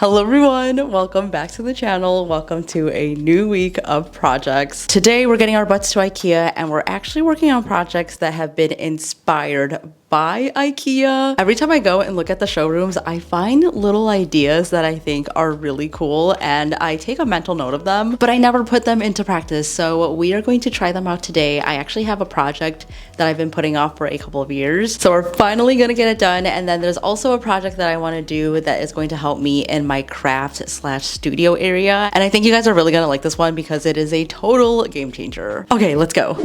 Hello everyone, welcome back to the channel. Welcome to a new week of projects. Today we're getting our butts to IKEA and we're actually working on projects that have been inspired by IKEA. Every time I go and look at the showrooms, I find little ideas that I think are really cool and I take a mental note of them, but I never put them into practice. So we are going to try them out today. I actually have a project that I've been putting off for a couple of years. So we're finally gonna get it done. And then there's also a project that I wanna do that is going to help me in my craft/studio area. And I think you guys are really gonna like this one because it is a total game changer. Okay, let's go.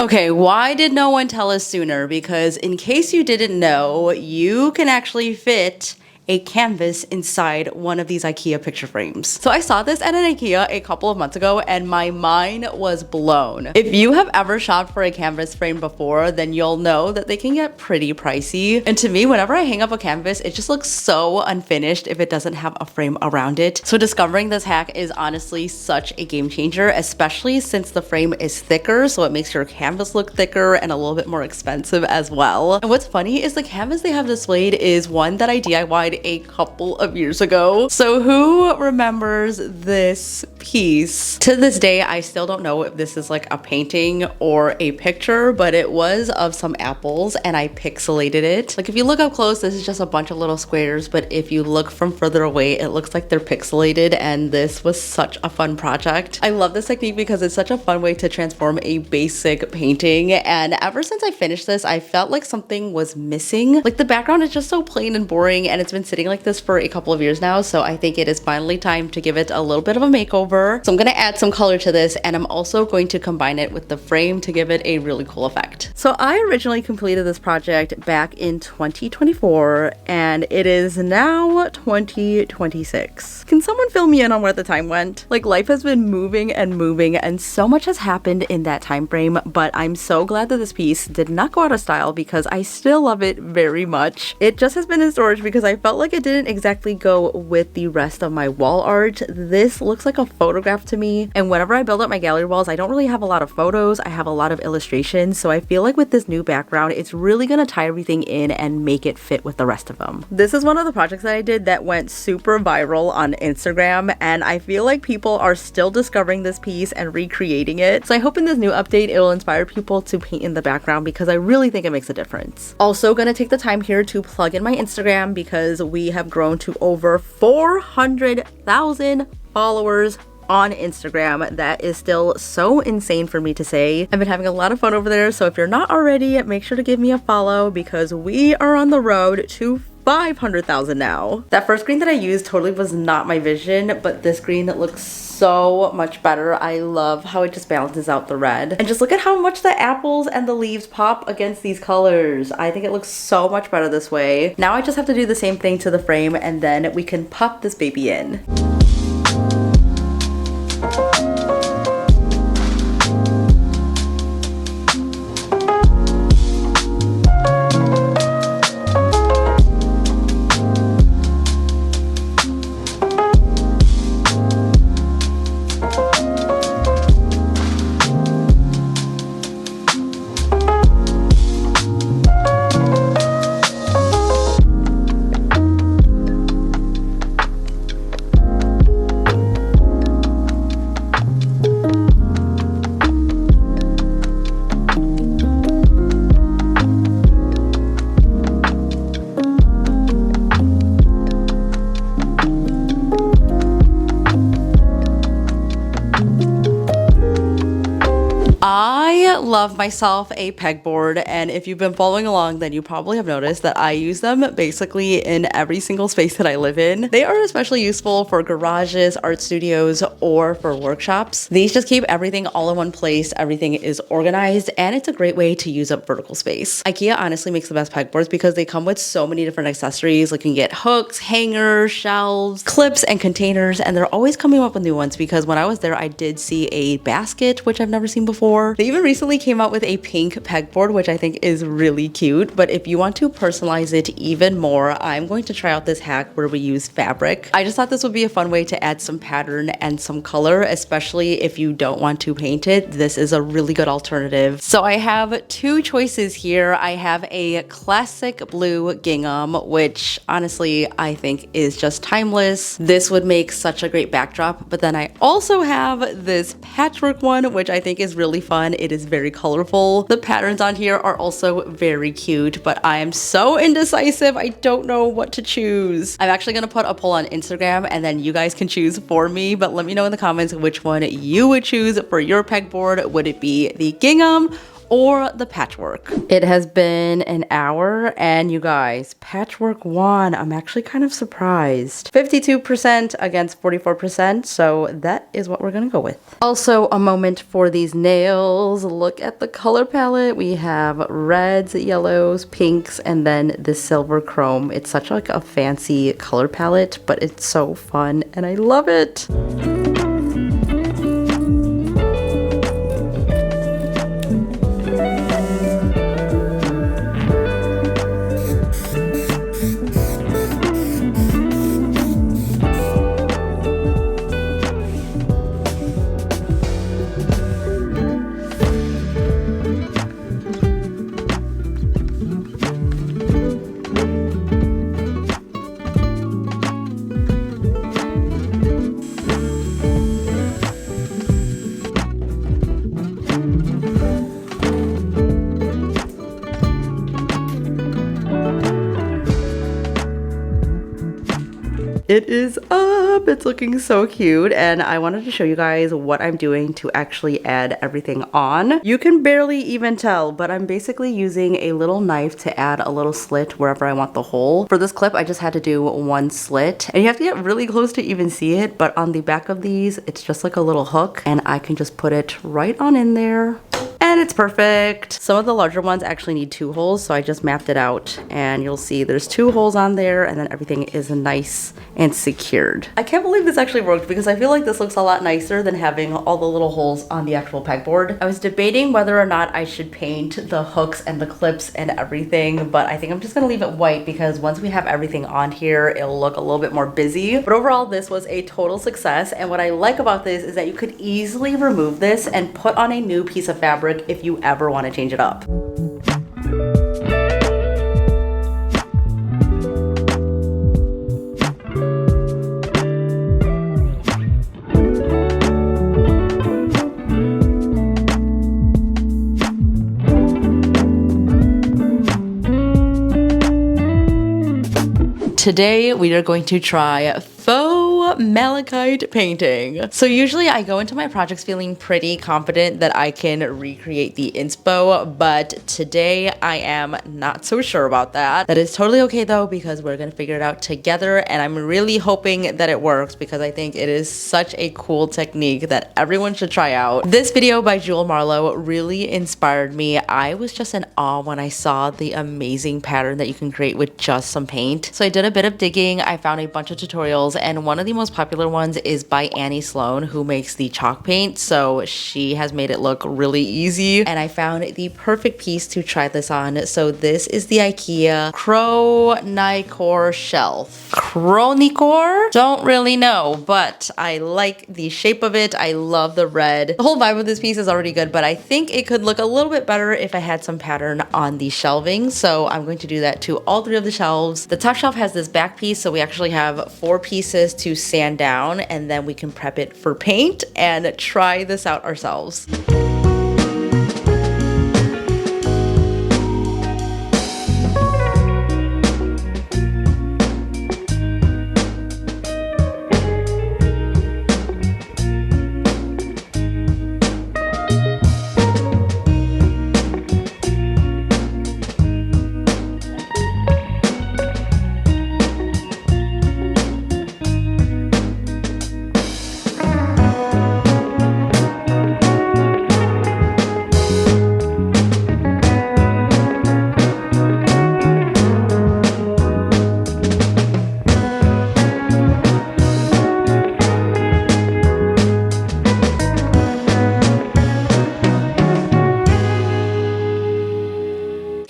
Okay, why did no one tell us sooner? Because in case you didn't know, you can actually fit a canvas inside one of these IKEA picture frames. So I saw this at an IKEA a couple of months ago and my mind was blown. If you have ever shopped for a canvas frame before, then you'll know that they can get pretty pricey. And to me, whenever I hang up a canvas, it just looks so unfinished if it doesn't have a frame around it. So discovering this hack is honestly such a game changer, especially since the frame is thicker, so it makes your canvas look thicker and a little bit more expensive as well. And what's funny is the canvas they have displayed is one that I DIY'd a couple of years ago. So who remembers this piece? To this day, I still don't know if this is like a painting or a picture, but it was of some apples and I pixelated it. Like if you look up close, this is just a bunch of little squares, but if you look from further away, it looks like they're pixelated, and this was such a fun project. I love this technique because it's such a fun way to transform a basic painting, and ever since I finished this, I felt like something was missing. Like the background is just so plain and boring, and it's been sitting like this for a couple of years now, so I think it is finally time to give it a little bit of a makeover. So I'm gonna add some color to this, and I'm also going to combine it with the frame to give it a really cool effect. So I originally completed this project back in 2024, and it is now 2026. Can someone fill me in on where the time went? Like life has been moving and moving, and so much has happened in that time frame, but I'm so glad that this piece did not go out of style because I still love it very much. It just has been in storage because I felt like it didn't exactly go with the rest of my wall art. This looks like a photograph to me, and whenever I build up my gallery walls, I don't really have a lot of photos. I have a lot of illustrations, so I feel like with this new background, it's really gonna tie everything in and make it fit with the rest of them. This is one of the projects that I did that went super viral on Instagram, and I feel like people are still discovering this piece and recreating it. So I hope in this new update, it will inspire people to paint in the background because I really think it makes a difference. Also gonna take the time here to plug in my Instagram because we have grown to over 400,000 followers on Instagram. That is still so insane for me to say. I've been having a lot of fun over there, so if you're not already, make sure to give me a follow because we are on the road to 500,000 now. That first green that I used totally was not my vision, but this green looks so much better. I love how it just balances out the red. And just look at how much the apples and the leaves pop against these colors. I think it looks so much better this way. Now I just have to do the same thing to the frame and then we can pop this baby in. I love myself a pegboard, and if you've been following along, then you probably have noticed that I use them basically in every single space that I live in. They are especially useful for garages, art studios, or for workshops. These just keep everything all in one place, everything is organized, and it's a great way to use up vertical space. IKEA honestly makes the best pegboards because they come with so many different accessories. Like you can get hooks, hangers, shelves, clips, and containers, and they're always coming up with new ones because when I was there, I did see a basket, which I've never seen before. They even recently came out with a pink pegboard, which I think is really cute. But if you want to personalize it even more, I'm going to try out this hack where we use fabric. I just thought this would be a fun way to add some pattern and some color, especially if you don't want to paint it. This is a really good alternative. So I have two choices here. I have a classic blue gingham, which honestly I think is just timeless. This would make such a great backdrop. But then I also have this patchwork one, which I think is really fun. It is very colorful. The patterns on here are also very cute, but I am so indecisive. I don't know what to choose. I'm actually gonna put a poll on Instagram and then you guys can choose for me, but let me know in the comments which one you would choose for your pegboard. Would it be the gingham or the patchwork? It has been an hour and you guys, patchwork won. I'm actually kind of surprised. 52% against 44%, so that is what we're gonna go with. Also, a moment for these nails. Look at the color palette. We have reds, yellows, pinks, and then this silver chrome. It's such like a fancy color palette, but it's so fun and I love it. It is up. It's looking so cute, and I wanted to show you guys what I'm doing to actually add everything on. You can barely even tell, but I'm basically using a little knife to add a little slit wherever I want the hole. For this clip, I just had to do one slit, and you have to get really close to even see it, but on the back of these, it's just like a little hook, and I can just put it right on in there. And it's perfect. Some of the larger ones actually need 2 holes, so I just mapped it out and you'll see there's 2 holes on there and then everything is nice and secured. I can't believe this actually worked because I feel like this looks a lot nicer than having all the little holes on the actual pegboard. I was debating whether or not I should paint the hooks and the clips and everything, but I think I'm just gonna leave it white because once we have everything on here, it'll look a little bit more busy. But overall, this was a total success, and what I like about this is that you could easily remove this and put on a new piece of fabric if you ever want to change it up. Today we are going to try faux malachite painting. So usually I go into my projects feeling pretty confident that I can recreate the inspo, but today I am not so sure about that. That is totally okay though, because we're gonna figure it out together, and I'm really hoping that it works because I think it is such a cool technique that everyone should try out. This video by Jewel Marlowe really inspired me. I was just in awe when I saw the amazing pattern that you can create with just some paint. So I did a bit of digging, I found a bunch of tutorials, and one of the most popular ones is by Annie Sloan, who makes the chalk paint. So she has made it look really easy, and I found the perfect piece to try this on. So this is the IKEA Chronicor shelf. Chronicor? Don't really know, but I like the shape of it. I love the red. The whole vibe of this piece is already good, but I think it could look a little bit better if I had some pattern on the shelving. So I'm going to do that to all 3 of the shelves. The top shelf has this back piece, so we actually have 4 pieces to sand down, and then we can prep it for paint and try this out ourselves.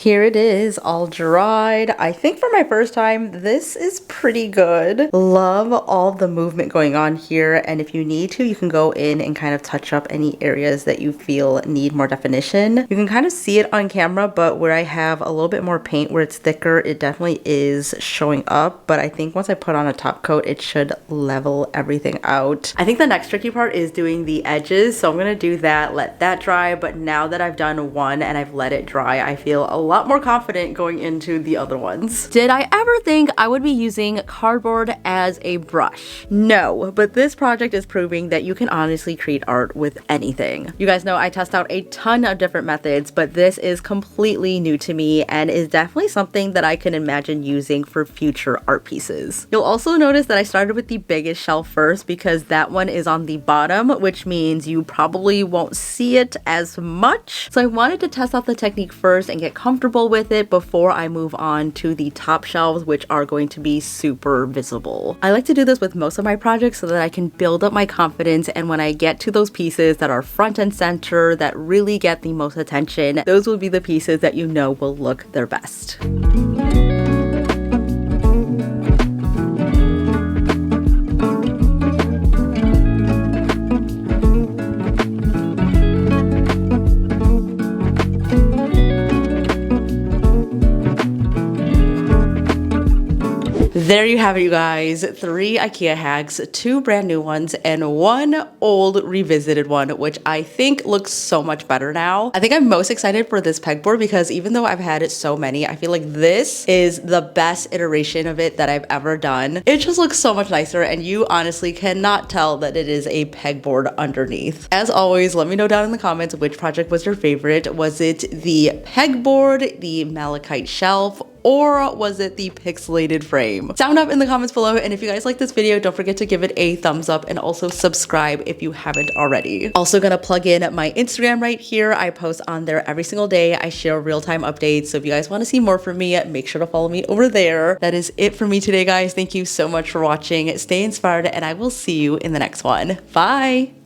Here it is, all dried. I think for my first time, this is pretty good. Love all the movement going on here, and if you need to, you can go in and kind of touch up any areas that you feel need more definition. You can kind of see it on camera, but where I have a little bit more paint where it's thicker, it definitely is showing up, but I think once I put on a top coat, it should level everything out. I think the next tricky part is doing the edges, so I'm gonna do that, let that dry, but now that I've done one and I've let it dry, I feel a lot more confident going into the other ones. Did I ever think I would be using cardboard as a brush? No, but this project is proving that you can honestly create art with anything. You guys know I test out a ton of different methods, but this is completely new to me and is definitely something that I can imagine using for future art pieces. You'll also notice that I started with the biggest shelf first because that one is on the bottom, which means you probably won't see it as much. So I wanted to test out the technique first and get comfortable with it before I move on to the top shelves, which are going to be super visible. I like to do this with most of my projects so that I can build up my confidence, and when I get to those pieces that are front and center that really get the most attention, those will be the pieces that you know will look their best. There you have it, you guys. 3 IKEA hacks, 2 brand new ones, and 1 old revisited one, which I think looks so much better now. I think I'm most excited for this pegboard because even though I've had it so many, I feel like this is the best iteration of it that I've ever done. It just looks so much nicer, and you honestly cannot tell that it is a pegboard underneath. As always, let me know down in the comments which project was your favorite. Was it the pegboard, the malachite shelf, or was it the pixelated frame? Sound up in the comments below, and if you guys like this video, don't forget to give it a thumbs up and also subscribe if you haven't already. Also gonna plug in my Instagram right here. I post on there every single day. I share real-time updates, so if you guys wanna see more from me, make sure to follow me over there. That is it for me today, guys. Thank you so much for watching. Stay inspired, and I will see you in the next one. Bye!